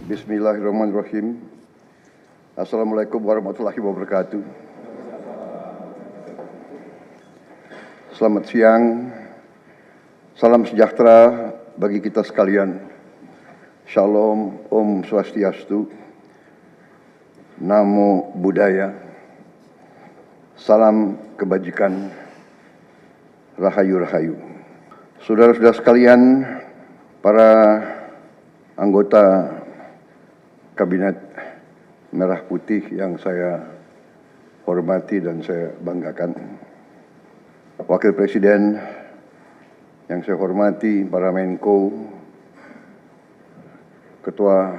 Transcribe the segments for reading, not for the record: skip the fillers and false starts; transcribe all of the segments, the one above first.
Bismillahirrahmanirrahim. Assalamualaikum warahmatullahi wabarakatuh. Selamat siang. Salam sejahtera bagi kita sekalian. Shalom, Om Swastiastu, Namo Buddhaya, salam kebajikan, rahayu-rahayu. Saudara-saudara sekalian, para anggota Kabinet Merah Putih yang saya hormati dan saya banggakan, Wakil Presiden yang saya hormati, para Menko, Ketua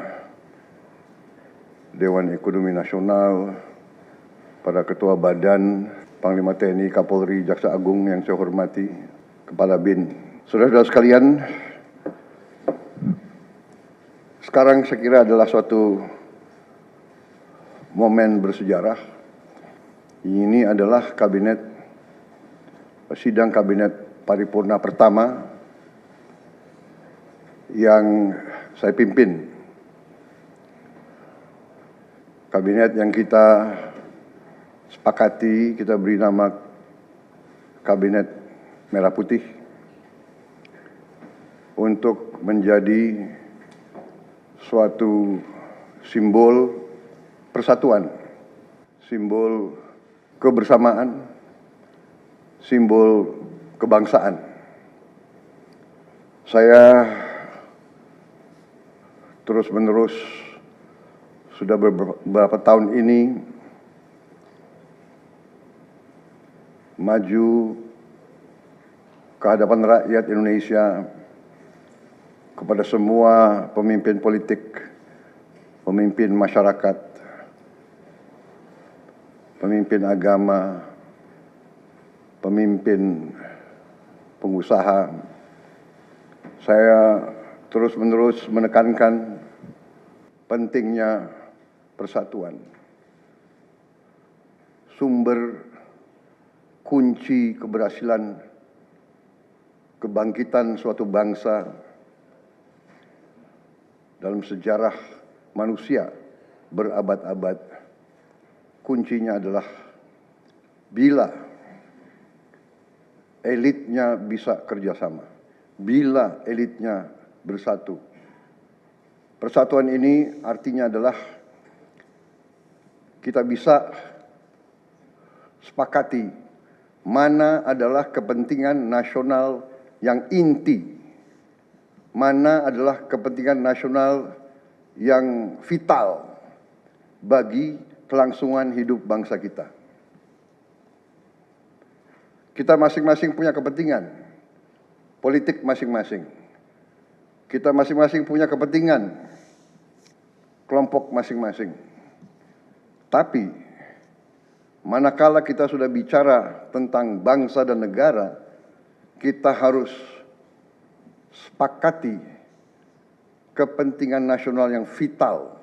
Dewan Ekonomi Nasional, para Ketua Badan, Panglima TNI, Kapolri, Jaksa Agung yang saya hormati, Kepala BIN. Saudara-saudara sekalian, sekarang saya kira adalah suatu momen bersejarah. Ini adalah sidang kabinet paripurna pertama yang saya pimpin. Kabinet yang kita sepakati, kita beri nama Kabinet Merah Putih untuk menjadi suatu simbol persatuan, simbol kebersamaan, simbol kebangsaan. Saya terus-menerus sudah beberapa tahun ini maju ke hadapan rakyat Indonesia, kepada semua pemimpin politik, pemimpin masyarakat, pemimpin agama, pemimpin pengusaha. Saya terus-menerus menekankan pentingnya persatuan. Sumber kunci keberhasilan kebangkitan suatu bangsa dalam sejarah manusia berabad-abad, kuncinya adalah bila elitnya bisa kerjasama, bila elitnya bersatu. Persatuan ini artinya adalah kita bisa sepakati mana adalah kepentingan nasional yang inti, mana adalah kepentingan nasional yang vital bagi kelangsungan hidup bangsa kita. Kita masing-masing punya kepentingan politik masing-masing. Kita masing-masing punya kepentingan kelompok masing-masing. Tapi manakala kita sudah bicara tentang bangsa dan negara, kita harus sepakati kepentingan nasional yang vital.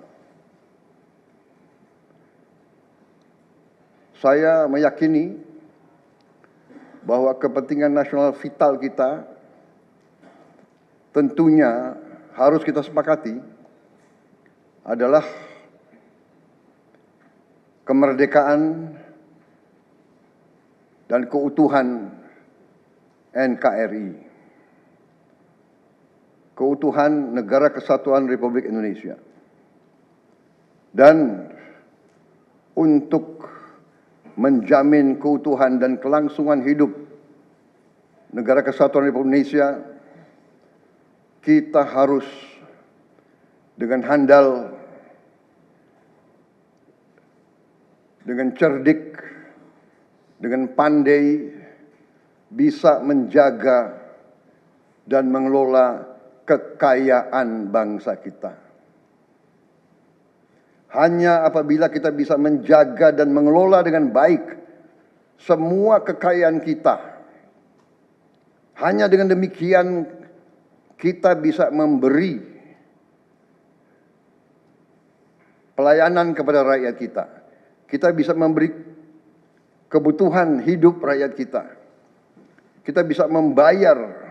Saya meyakini bahwa kepentingan nasional vital kita tentunya harus kita sepakati adalah kemerdekaan dan keutuhan NKRI. Keutuhan Negara Kesatuan Republik Indonesia. Dan untuk menjamin keutuhan dan kelangsungan hidup Negara Kesatuan Republik Indonesia, kita harus dengan handal, dengan cerdik, dengan pandai bisa menjaga dan mengelola kekayaan bangsa kita. Hanya apabila kita bisa menjaga dan mengelola dengan baik semua kekayaan kita, hanya dengan demikian kita bisa memberi pelayanan kepada rakyat kita. Kita bisa memberi kebutuhan hidup rakyat kita. Kita bisa membayar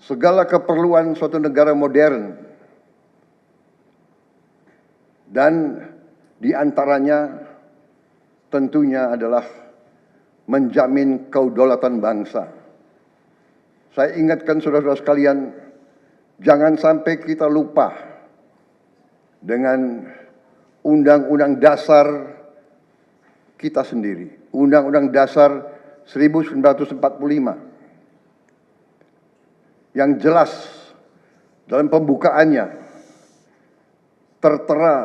segala keperluan suatu negara modern Dan di antaranya tentunya adalah menjamin kedaulatan bangsa. Saya ingatkan saudara-saudara sekalian, jangan sampai kita lupa dengan Undang-Undang Dasar kita sendiri, Undang-Undang Dasar 1945, yang jelas dalam pembukaannya tertera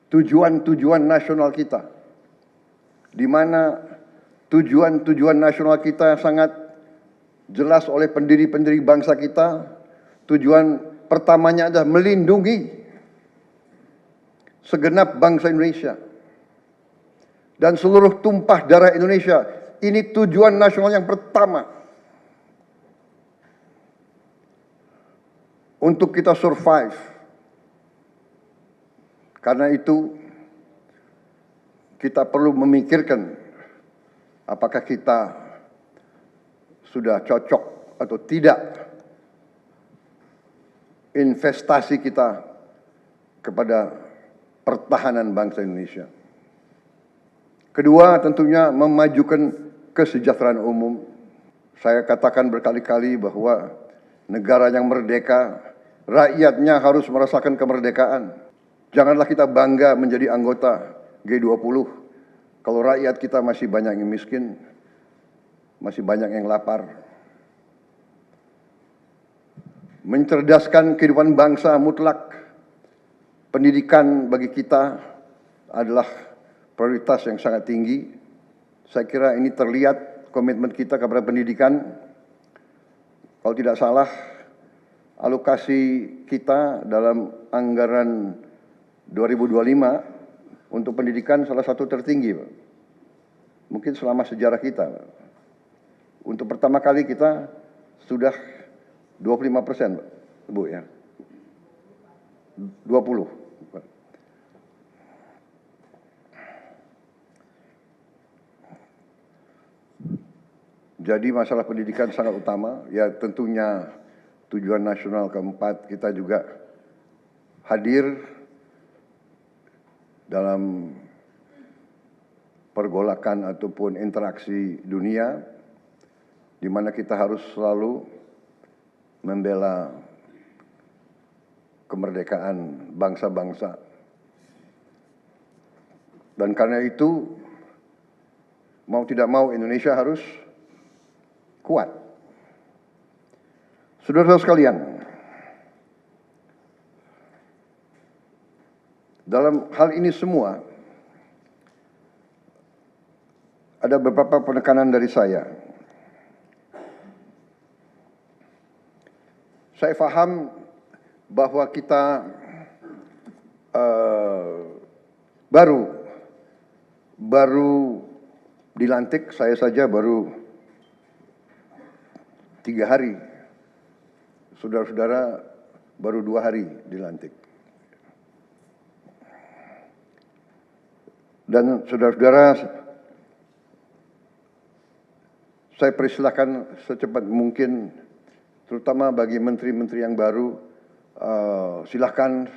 tujuan-tujuan nasional kita, di mana tujuan-tujuan nasional kita sangat jelas oleh pendiri-pendiri bangsa kita. Tujuan pertamanya adalah melindungi segenap bangsa Indonesia dan seluruh tumpah darah Indonesia. Ini tujuan nasional yang pertama. Untuk kita survive. Karena itu kita perlu memikirkan apakah kita sudah cocok atau tidak investasi kita kepada pertahanan bangsa Indonesia. Kedua, tentunya memajukan kesejahteraan umum. Saya katakan berkali-kali bahwa negara yang merdeka, rakyatnya harus merasakan kemerdekaan. Janganlah kita bangga menjadi anggota G20 kalau rakyat kita masih banyak yang miskin, masih banyak yang lapar. Mencerdaskan kehidupan bangsa mutlak. Pendidikan bagi kita adalah prioritas yang sangat tinggi. Saya kira ini terlihat komitmen kita kepada pendidikan. Kalau tidak salah, alokasi kita dalam anggaran 2025 untuk pendidikan salah satu tertinggi, Pak. Mungkin selama sejarah kita. Untuk pertama kali kita sudah 25%, Pak, Bu, ya. 20. Jadi masalah pendidikan sangat utama. Ya, tentunya tujuan nasional keempat kita juga hadir dalam pergolakan ataupun interaksi dunia, di mana kita harus selalu membela kemerdekaan bangsa-bangsa. Dan karena itu, mau tidak mau Indonesia harus kuat. Saudara-saudara sekalian, dalam hal ini semua, ada beberapa penekanan dari saya. Saya paham bahwa kita baru dilantik, saya saja baru 3 hari. Saudara-saudara baru 2 hari dilantik. Dan saudara-saudara, saya persilahkan secepat mungkin, terutama bagi menteri-menteri yang baru, silahkan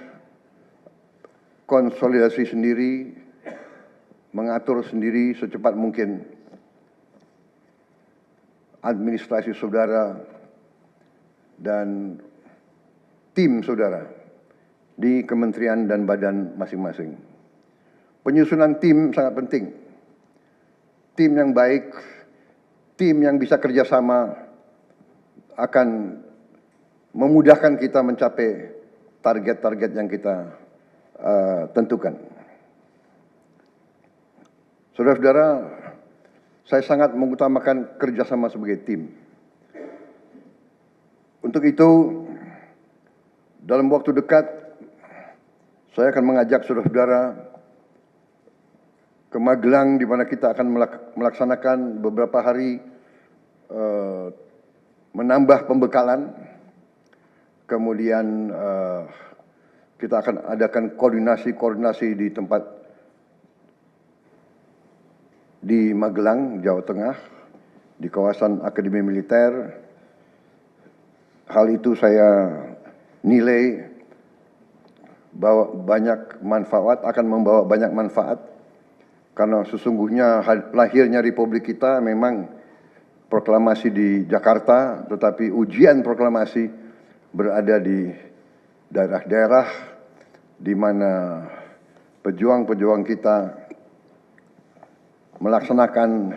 konsolidasi sendiri, mengatur sendiri secepat mungkin administrasi saudara dan tim saudara di kementerian dan badan masing-masing. Penyusunan tim sangat penting. Tim yang baik, tim yang bisa kerjasama akan memudahkan kita mencapai target-target yang kita tentukan. Saudara-saudara, saya sangat mengutamakan kerjasama sebagai tim. Untuk itu, dalam waktu dekat, saya akan mengajak saudara-saudara ke Magelang, di mana kita akan melaksanakan beberapa hari menambah pembekalan. Kemudian kita akan adakan koordinasi di tempat di Magelang, Jawa Tengah, di kawasan Akademi Militer. Hal itu saya nilai akan membawa banyak manfaat, karena sesungguhnya lahirnya Republik kita memang proklamasi di Jakarta, tetapi ujian proklamasi berada di daerah-daerah di mana pejuang-pejuang kita melaksanakan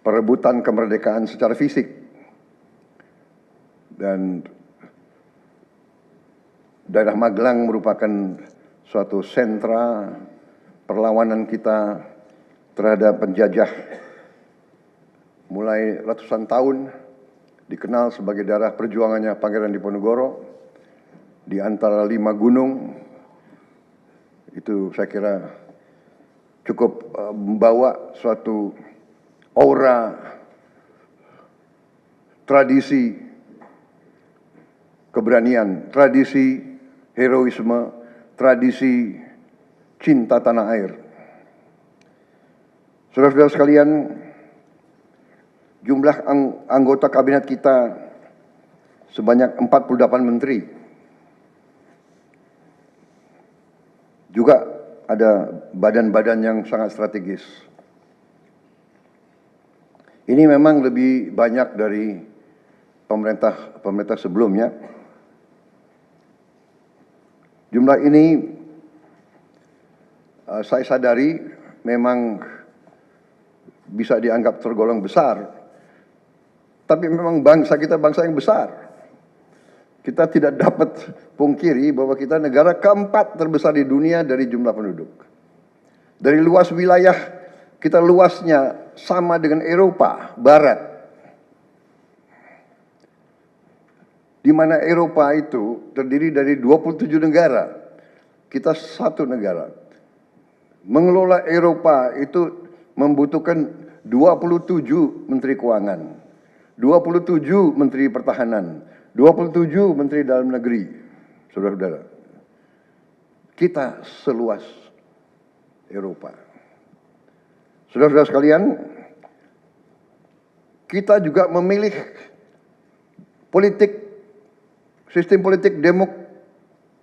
perebutan kemerdekaan secara fisik. Dan daerah Magelang merupakan suatu sentra perlawanan kita terhadap penjajah. Mulai ratusan tahun dikenal sebagai daerah perjuangannya Pangeran Diponegoro di antara 5 gunung. Itu saya kira cukup membawa suatu aura tradisi keberanian, tradisi heroisme, tradisi cinta tanah air. Saudara-saudara sekalian, jumlah anggota kabinet kita sebanyak 48 menteri. Juga ada badan-badan yang sangat strategis. Ini memang lebih banyak dari pemerintah sebelumnya. Jumlah ini saya sadari memang bisa dianggap tergolong besar. Tapi memang bangsa kita bangsa yang besar. Kita tidak dapat pungkiri bahwa kita negara keempat terbesar di dunia dari jumlah penduduk. Dari luas wilayah, kita luasnya sama dengan Eropa Barat. Di mana Eropa itu terdiri dari 27 negara. Kita satu negara. Mengelola Eropa itu membutuhkan 27 menteri keuangan, 27 menteri pertahanan, 27 menteri dalam negeri. Saudara-saudara, kita seluas Eropa. Saudara-saudara sekalian, kita juga memilih sistem politik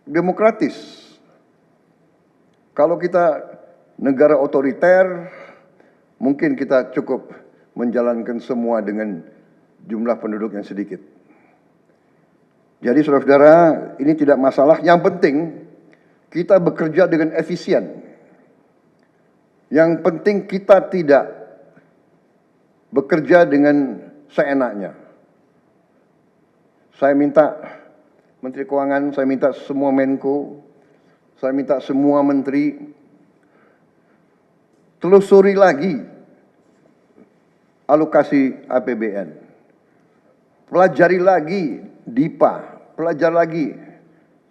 demokratis. Kalau kita negara otoriter, mungkin kita cukup menjalankan semua dengan jumlah penduduk yang sedikit. Jadi saudara-saudara, ini tidak masalah. Yang penting kita bekerja dengan efisien. Yang penting kita tidak bekerja dengan seenaknya. Saya minta Menteri Keuangan, saya minta semua Menko, saya minta semua menteri telusuri lagi alokasi APBN. Pelajari lagi DIPA, pelajari lagi.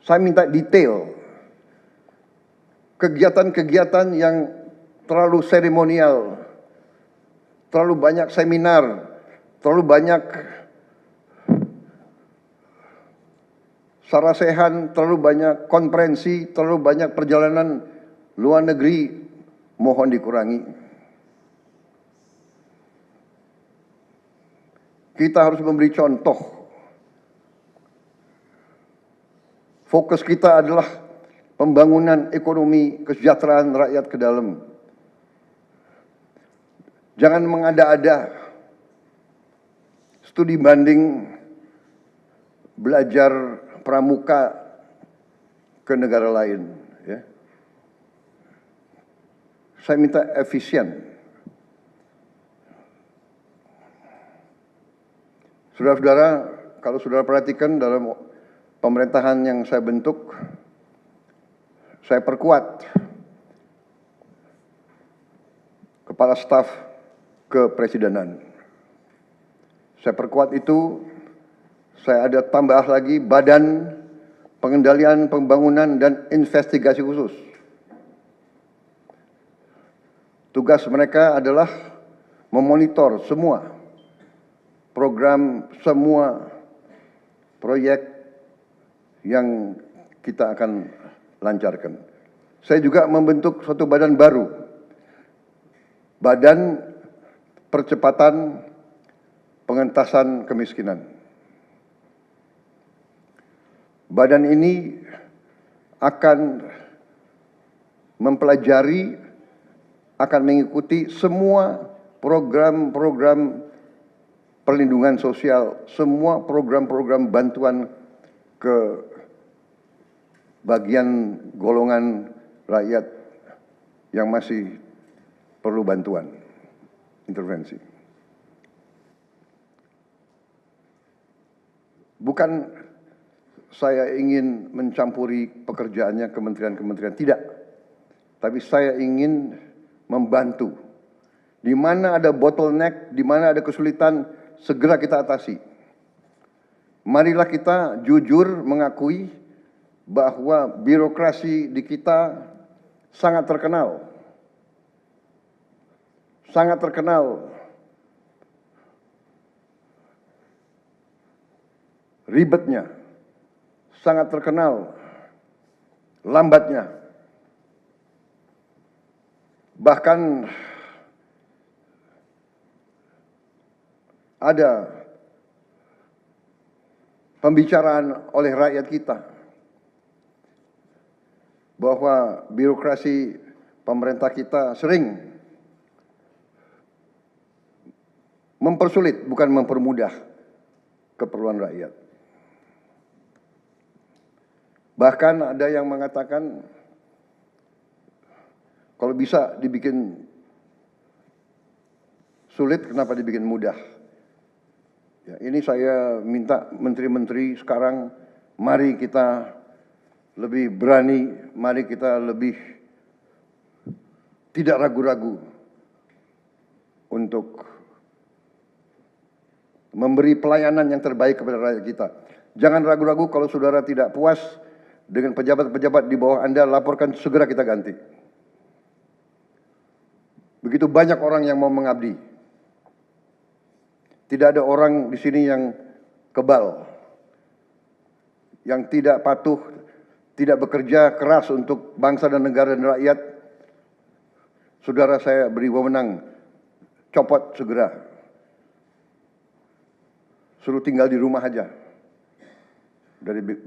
Saya minta detail. Kegiatan-kegiatan yang terlalu seremonial, terlalu banyak seminar, terlalu banyak sarasehan, terlalu banyak konferensi, terlalu banyak perjalanan luar negeri, mohon dikurangi. Kita harus memberi contoh. Fokus kita adalah pembangunan ekonomi, kesejahteraan rakyat ke dalam. Jangan mengada-ada. Studi banding belajar pramuka ke negara lain. Ya. Saya minta efisien. Saudara-saudara, kalau saudara perhatikan dalam pemerintahan yang saya bentuk, saya perkuat kepala staf kepresidenan. Saya perkuat itu. Saya ada tambah lagi Badan Pengendalian Pembangunan dan Investigasi Khusus. Tugas mereka adalah memonitor semua program, semua proyek yang kita akan lancarkan. Saya juga membentuk suatu badan baru, Badan Percepatan Pengentasan Kemiskinan. Badan ini akan mempelajari, akan mengikuti semua program-program perlindungan sosial, semua program-program bantuan ke bagian golongan rakyat yang masih perlu bantuan, intervensi. Bukan saya ingin mencampuri pekerjaannya kementerian-kementerian, tidak. Tapi saya ingin membantu. Di mana ada bottleneck, di mana ada kesulitan, segera kita atasi. Marilah kita jujur mengakui bahwa birokrasi di kita sangat terkenal. Sangat terkenal ribetnya, sangat terkenal lambatnya. Bahkan ada pembicaraan oleh rakyat kita bahwa birokrasi pemerintah kita sering mempersulit, bukan mempermudah keperluan rakyat. Bahkan ada yang mengatakan kalau bisa dibikin sulit, kenapa dibikin mudah? Ya, ini saya minta menteri-menteri sekarang, mari kita lebih berani, mari kita lebih tidak ragu-ragu untuk memberi pelayanan yang terbaik kepada rakyat kita. Jangan ragu-ragu kalau saudara tidak puas dengan pejabat-pejabat di bawah Anda, laporkan, segera kita ganti. Begitu banyak orang yang mau mengabdi. Tidak ada orang di sini yang kebal, yang tidak patuh, tidak bekerja keras untuk bangsa dan negara dan rakyat. Saudara saya beri wewenang, copot segera. Suruh tinggal di rumah aja,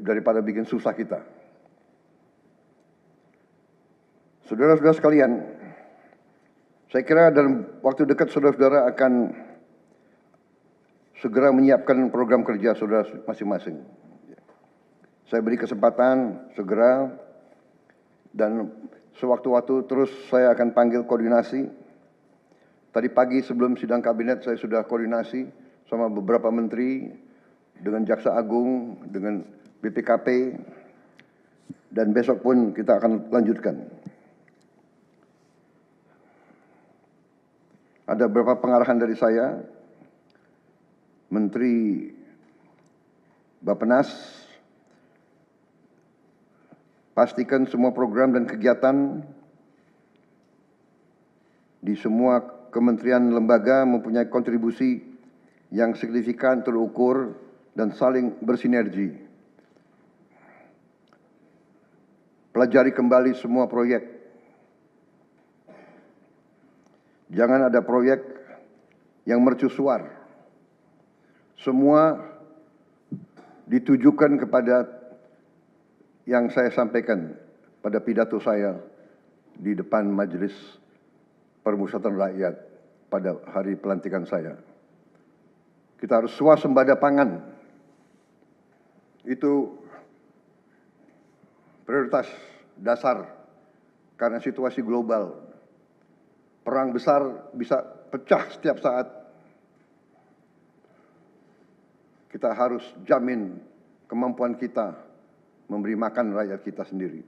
daripada bikin susah kita. Saudara-saudara sekalian, saya kira dalam waktu dekat saudara-saudara akan segera menyiapkan program kerja saudara masing-masing. Saya beri kesempatan segera, dan sewaktu-waktu terus saya akan panggil koordinasi. Tadi pagi sebelum sidang kabinet saya sudah koordinasi sama beberapa menteri, dengan Jaksa Agung, dengan BPKP, dan besok pun kita akan lanjutkan. Ada beberapa pengarahan dari saya, Menteri Bappenas, pastikan semua program dan kegiatan di semua kementerian lembaga mempunyai kontribusi yang signifikan, terukur, dan saling bersinergi. Pelajari kembali semua proyek. Jangan ada proyek yang mercusuar. Semua ditujukan kepada yang saya sampaikan pada pidato saya di depan Majelis Permusyawaratan Rakyat pada hari pelantikan saya. Kita harus swasembada pangan. Itu prioritas dasar karena situasi global. Perang besar bisa pecah setiap saat. Kita harus jamin kemampuan kita memberi makan rakyat kita sendiri.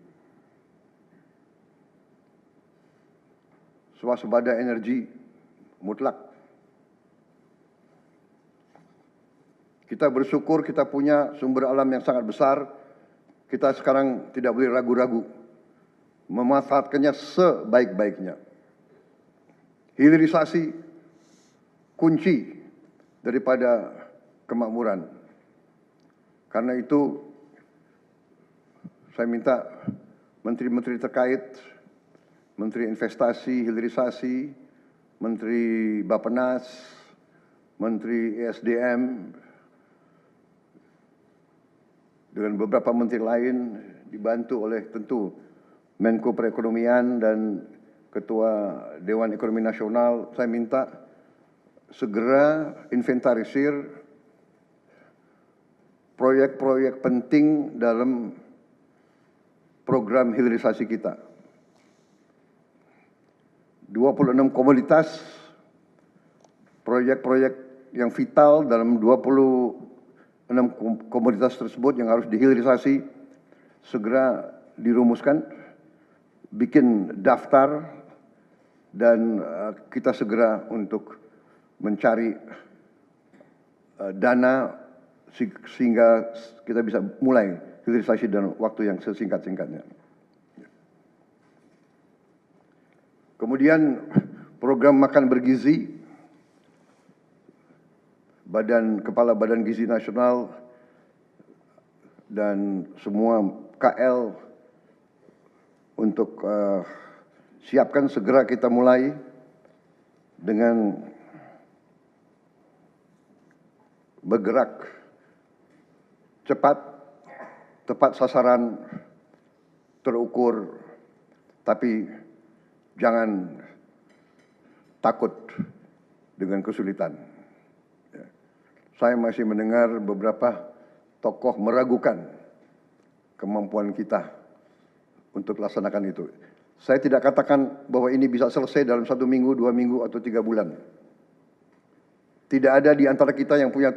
Swasembada energi mutlak. Kita bersyukur kita punya sumber alam yang sangat besar. Kita sekarang tidak boleh ragu-ragu memanfaatkannya sebaik-baiknya. Hilirisasi kunci daripada kemakmuran. Karena itu saya minta menteri-menteri terkait, Menteri Investasi, Hilirisasi, Menteri Bappenas, Menteri ESDM, dengan beberapa menteri lain dibantu oleh tentu Menko Perekonomian dan Ketua Dewan Ekonomi Nasional, saya minta segera inventarisir proyek-proyek penting dalam program hilirisasi kita. 26 komoditas, proyek-proyek yang vital dalam 26 komoditas tersebut yang harus dihilirisasi segera dirumuskan, bikin daftar, dan kita segera untuk mencari dana sehingga kita bisa mulai hilirisasi dalam waktu yang sesingkat-singkatnya. Kemudian program makan bergizi, Kepala Badan Gizi Nasional dan semua KL untuk siapkan segera kita mulai dengan bergerak cepat, tepat sasaran, terukur, tapi jangan takut dengan kesulitan. Saya masih mendengar beberapa tokoh meragukan kemampuan kita untuk laksanakan itu. Saya tidak katakan bahwa ini bisa selesai dalam 1 minggu, 2 minggu, atau 3 bulan. Tidak ada di antara kita yang punya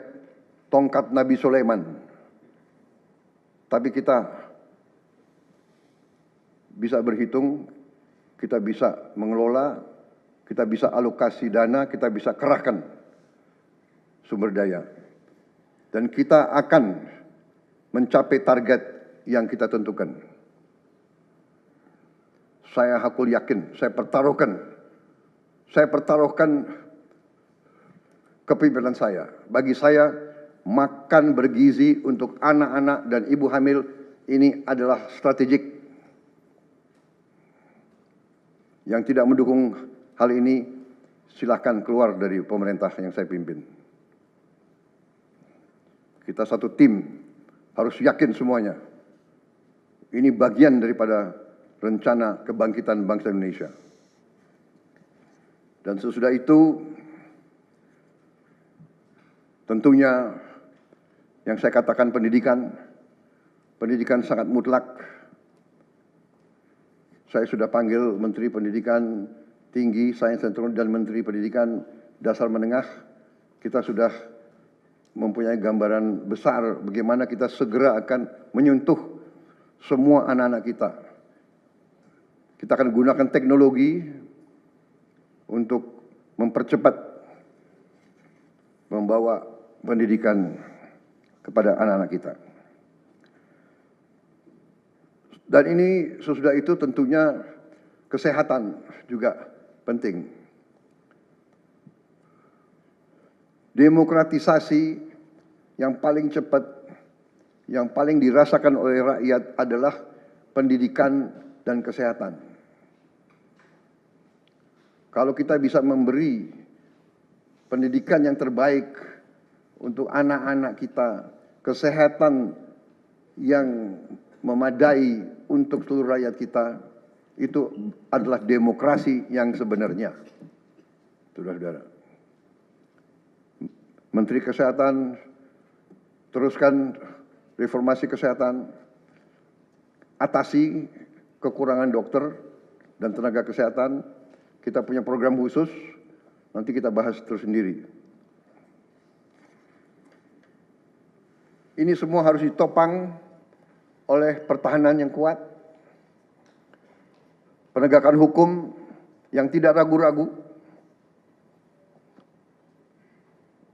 tongkat Nabi Sulaiman. Tapi kita bisa berhitung, kita bisa mengelola, kita bisa alokasi dana, kita bisa kerahkan sumber daya. Dan kita akan mencapai target yang kita tentukan. Saya hakul yakin, saya pertaruhkan kepemimpinan saya. Bagi saya, makan bergizi untuk anak-anak dan ibu hamil ini adalah strategik. Yang tidak mendukung hal ini, silahkan keluar dari pemerintah yang saya pimpin. Kita satu tim, harus yakin semuanya. Ini bagian daripada rencana kebangkitan bangsa Indonesia. Dan sesudah itu, tentunya yang saya katakan pendidikan sangat mutlak. Saya sudah panggil Menteri Pendidikan Tinggi, Sains dan Teknologi dan Menteri Pendidikan Dasar Menengah. Kita sudah mempunyai gambaran besar bagaimana kita segera akan menyentuh semua anak-anak kita. Kita akan gunakan teknologi untuk mempercepat membawa pendidikan kepada anak-anak kita. Dan ini sesudah itu tentunya kesehatan juga penting. Demokratisasi yang paling cepat, yang paling dirasakan oleh rakyat adalah pendidikan dan kesehatan. Kalau kita bisa memberi pendidikan yang terbaik untuk anak-anak kita, kesehatan yang memadai untuk seluruh rakyat kita, itu adalah demokrasi yang sebenarnya. Saudara-saudara. Menteri Kesehatan, teruskan reformasi kesehatan, atasi kekurangan dokter dan tenaga kesehatan. Kita punya program khusus, nanti kita bahas tersendiri. Ini semua harus ditopang oleh pertahanan yang kuat, penegakan hukum yang tidak ragu-ragu.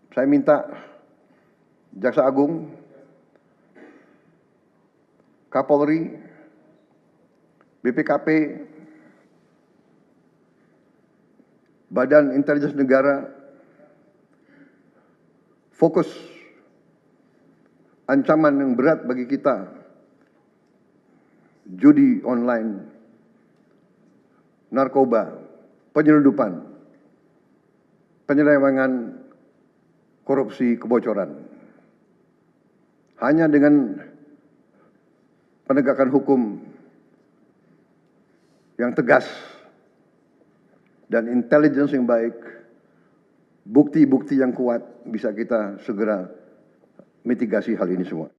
Saya minta Jaksa Agung, Kapolri, BPKP, Badan Intelijen Negara fokus ancaman yang berat bagi kita, judi online, narkoba, penyelundupan, penyelewengan, korupsi, kebocoran. Hanya dengan penegakan hukum yang tegas dan intelligence yang baik, bukti-bukti yang kuat, bisa kita segera mitigasi hal ini semua.